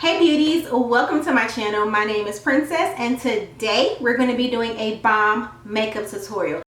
Hey beauties, welcome to my channel. My name is Princess and today we're going to be doing a bomb makeup tutorial.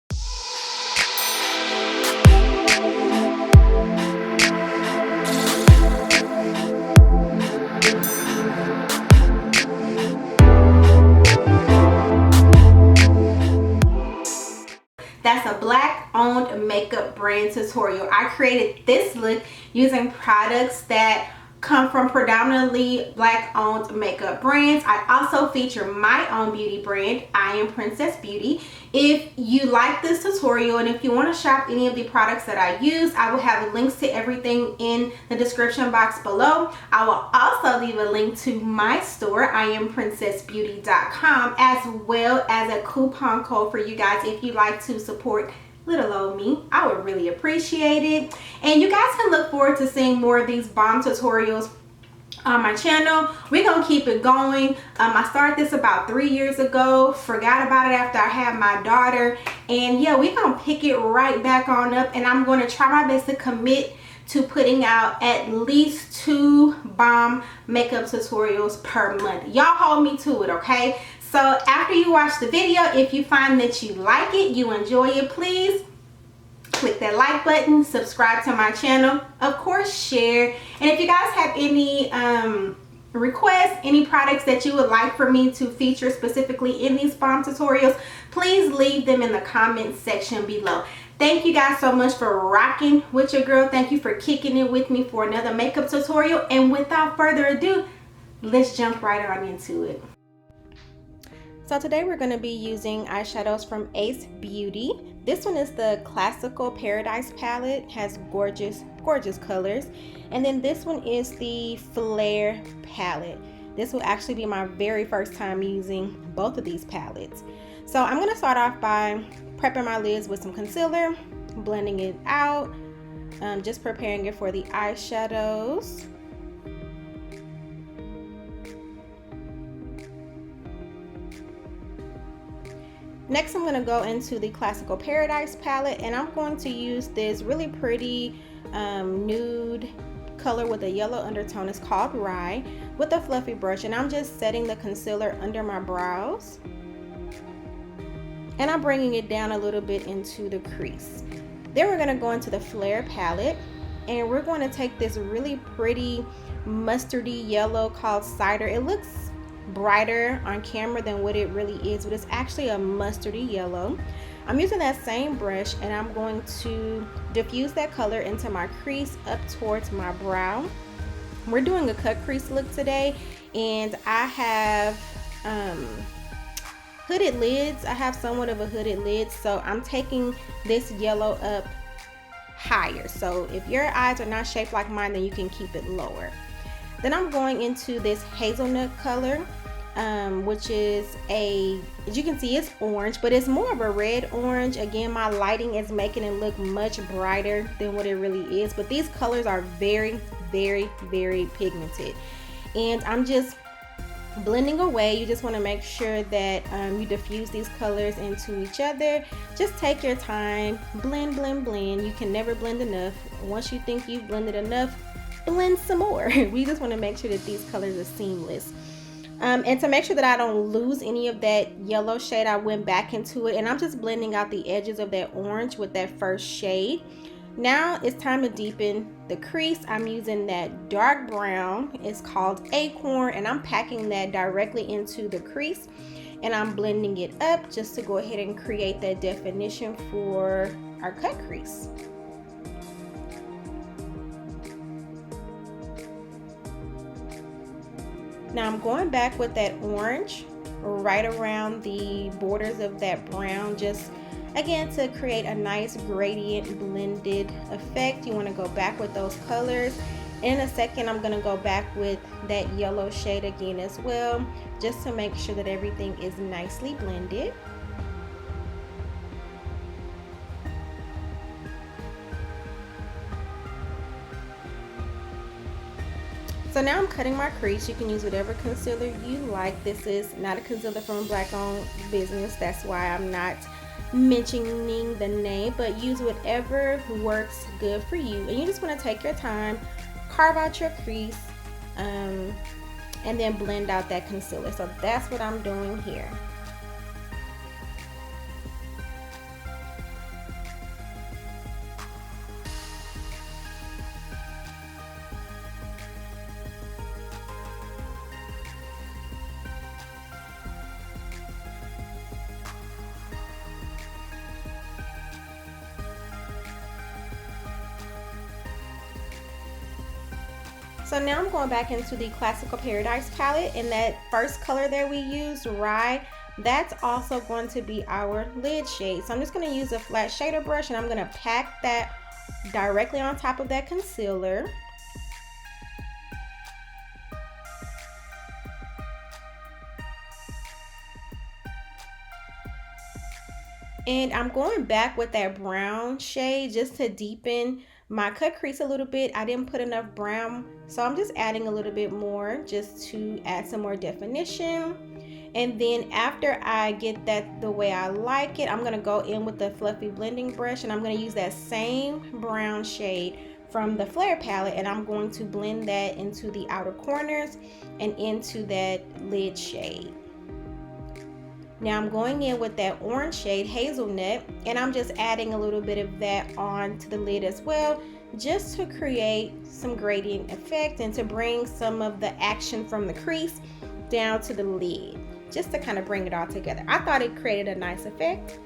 That's a black owned makeup brand tutorial. I created this look using products that come from predominantly black owned makeup brands. I also feature my own beauty brand, iAmPrincess Beauty. If you like this tutorial and if you want to shop any of the products that I use, I will have links to everything in the description box below. I will also leave a link to my store, iamprincessbeauty.com, as well as a coupon code for you guys if you like to support little old me. I would really appreciate it. And you guys can look forward to seeing more of these bomb tutorials on my channel. We're gonna keep it going. I started this about 3 years ago, forgot about it after I had my daughter, and yeah, we're gonna pick it right back on up, and I'm going to try my best to commit to putting out at least 2 bomb makeup tutorials per month. Y'all hold me to it, okay? So after you watch the video, if you find that you like it, you enjoy it, please click that like button, subscribe to my channel, of course share, and if you guys have any requests, any products that you would like for me to feature specifically in these bomb tutorials, please leave them in the comment section below. Thank you guys so much for rocking with your girl. Thank you for kicking it with me for another makeup tutorial, and without further ado, let's jump right on into it. So today we're going to be using eyeshadows from Ace Beauty. This one is the Classical Paradise palette, has gorgeous colors. And then this one is the Flair palette. This will actually be my very first time using both of these palettes. So I'm going to start off by prepping my lids with some concealer, blending it out, just preparing it for the eyeshadows. Next, I'm going to go into the Classical Paradise palette, and I'm going to use this really pretty nude color with a yellow undertone. It's called Rye, with a fluffy brush, and I'm just setting the concealer under my brows, and I'm bringing it down a little bit into the crease. Then we're going to go into the Flair palette, and we're going to take this really pretty mustardy yellow called Cider. It looks brighter on camera than what it really is, but it's actually a mustardy yellow. I'm using that same brush, and I'm going to diffuse that color into my crease up towards my brow. We're doing a cut crease look today, and I have hooded lids. I have somewhat of a hooded lid, so I'm taking this yellow up higher. So if your eyes are not shaped like mine, then you can keep it lower. Then I'm going into this hazelnut color, which is as you can see, it's orange, but it's more of a red orange. Again, my lighting is making it look much brighter than what it really is, but these colors are very, very, very pigmented, and I'm just blending away. You just want to make sure that you diffuse these colors into each other. Just take your time, blend, blend, blend. You can never blend enough. Once you think you've blended enough, blend some more. We just want to make sure that these colors are seamless. And to make sure that I don't lose any of that yellow shade, I went back into it, and I'm just blending out the edges of that orange with that first shade. Now it's time to deepen the crease. I'm using that dark brown. It's called Acorn, and I'm packing that directly into the crease, and I'm blending it up just to go ahead and create that definition for our cut crease. Now I'm going back with that orange right around the borders of that brown, just again to create a nice gradient blended effect. You want to go back with those colors. In a second, I'm going to go back with that yellow shade again as well, just to make sure that everything is nicely blended. So now I'm cutting my crease. You can use whatever concealer you like. This is not a concealer from a black owned business. That's why I'm not mentioning the name, but use whatever works good for you. And you just want to take your time, carve out your crease, and then blend out that concealer. So that's what I'm doing here. So now I'm going back into the Classical Paradise palette, and that first color that we used, Rye, that's also going to be our lid shade. So I'm just going to use a flat shader brush, and I'm going to pack that directly on top of that concealer. And I'm going back with that brown shade just to deepen my cut crease a little bit. I didn't put enough brown, so I'm just adding a little bit more just to add some more definition. And then after I get that the way I like it, I'm gonna go in with the fluffy blending brush, and I'm gonna use that same brown shade from the Flair palette, and I'm going to blend that into the outer corners and into that lid shade. Now I'm going in with that orange shade, Hazelnut, and I'm just adding a little bit of that onto the lid as well, just to create some gradient effect and to bring some of the action from the crease down to the lid, just to kind of bring it all together. I thought it created a nice effect.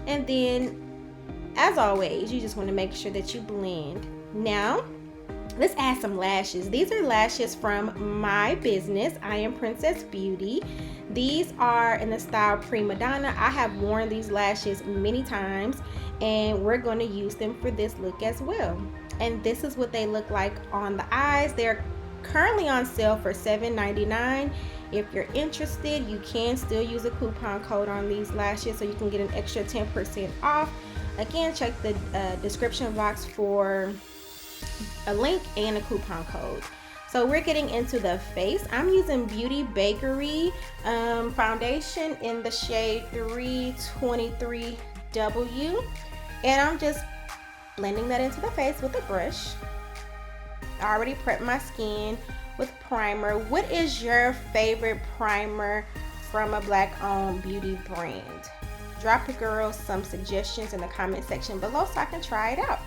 And then, as always, you just want to make sure that you blend. Now, let's add some lashes. These are lashes from my business, iAmPrincess Beauty. These are in the style Prima Donna. I have worn these lashes many times, and we're going to use them for this look as well. And this is what they look like on the eyes. They're currently on sale for $7.99. If you're interested, you can still use a coupon code on these lashes, so you can get an extra 10% off. Again, check the description box for a link and a coupon code. So we're getting into the face. I'm using Beauty Bakerie foundation in the shade 323W, and I'm just blending that into the face with a brush. I already prepped my skin with primer. What is your favorite primer from a black-owned beauty brand? Drop a girl some suggestions in the comment section below so I can try it out.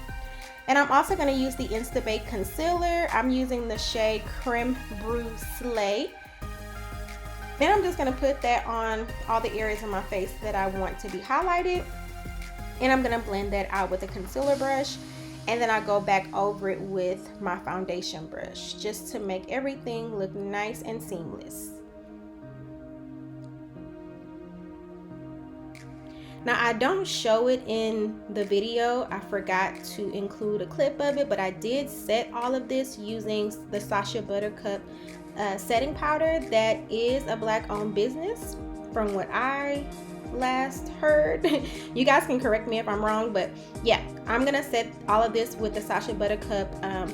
And I'm also going to use the Insta Bake Concealer. I'm using the shade Creme BruSlay. And I'm just going to put that on all the areas of my face that I want to be highlighted. And I'm going to blend that out with a concealer brush. And then I go back over it with my foundation brush, just to make everything look nice and seamless. Now, I don't show it in the video. I forgot to include a clip of it, but I did set all of this using the Sacha Buttercup setting powder. That is a black-owned business from what I last heard. You guys can correct me if I'm wrong, but yeah, I'm gonna set all of this with the Sacha Buttercup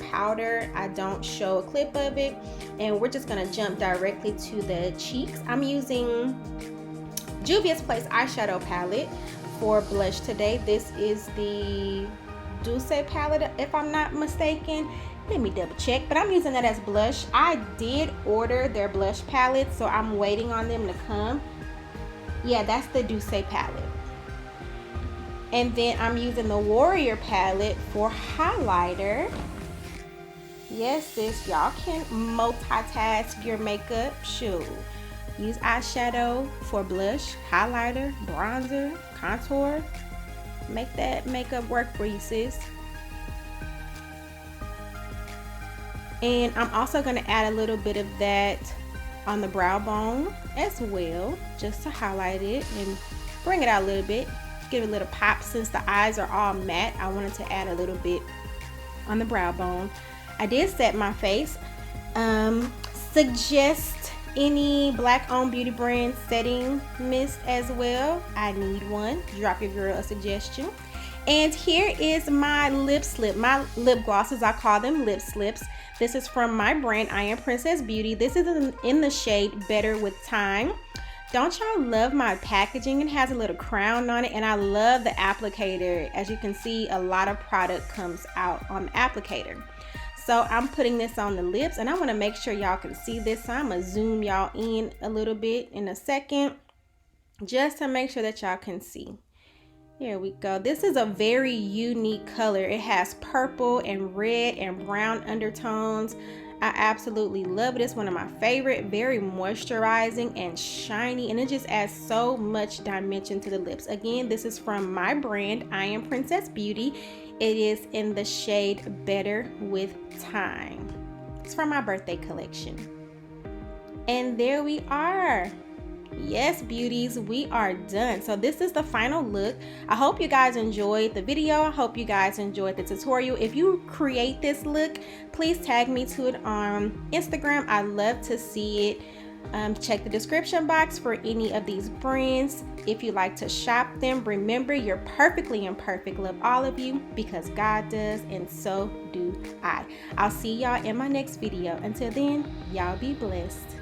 powder. I don't show a clip of it, and we're just gonna jump directly to the cheeks. I'm using Juvia's Place eyeshadow palette for blush today. This is the Douce Palette, if I'm not mistaken. Let me double check, but I'm using that as blush. I did order their blush palette, so I'm waiting on them to come. Yeah, that's the Douce palette. And then I'm using the Warrior palette for highlighter. Yes, sis, y'all can multitask your makeup. Shoot. Use eyeshadow for blush, highlighter, bronzer, contour. Make that makeup work for you, sis. And I'm also going to add a little bit of that on the brow bone as well, just to highlight it and bring it out a little bit. Give it a little pop. Since the eyes are all matte, I wanted to add a little bit on the brow bone. I did set my face. Suggest any black-owned beauty brand setting mist as well. I need one. Drop your girl a suggestion. And here is my lip slip, my lip glosses. I call them lip slips. This is from my brand, iAmPrincess Beauty. This is in the shade Better With Time. Don't y'all love my packaging? It has a little crown on it, and I love the applicator. As you can see, a lot of product comes out on the applicator. So I'm putting this on the lips, and I want to make sure y'all can see this. So I'm going to zoom y'all in a little bit in a second, just to make sure that y'all can see. Here we go. This is a very unique color. It has purple and red and brown undertones. I absolutely love it. It's one of my favorite. Very moisturizing and shiny, and it just adds so much dimension to the lips. Again, this is from my brand, iAmPrincess Beauty. It is in the shade Better with Time. It's from my birthday collection. And there we are. Yes, beauties, we are done. So this is the final look. I hope you guys enjoyed the video. I hope you guys enjoyed the tutorial. If you create this look, please tag me to it on Instagram. I love to see it. Check the description box for any of these brands. If you like to shop them, remember, you're perfectly imperfect. Love all of you, because God does, and so do I. I'll see y'all in my next video. Until then, y'all be blessed.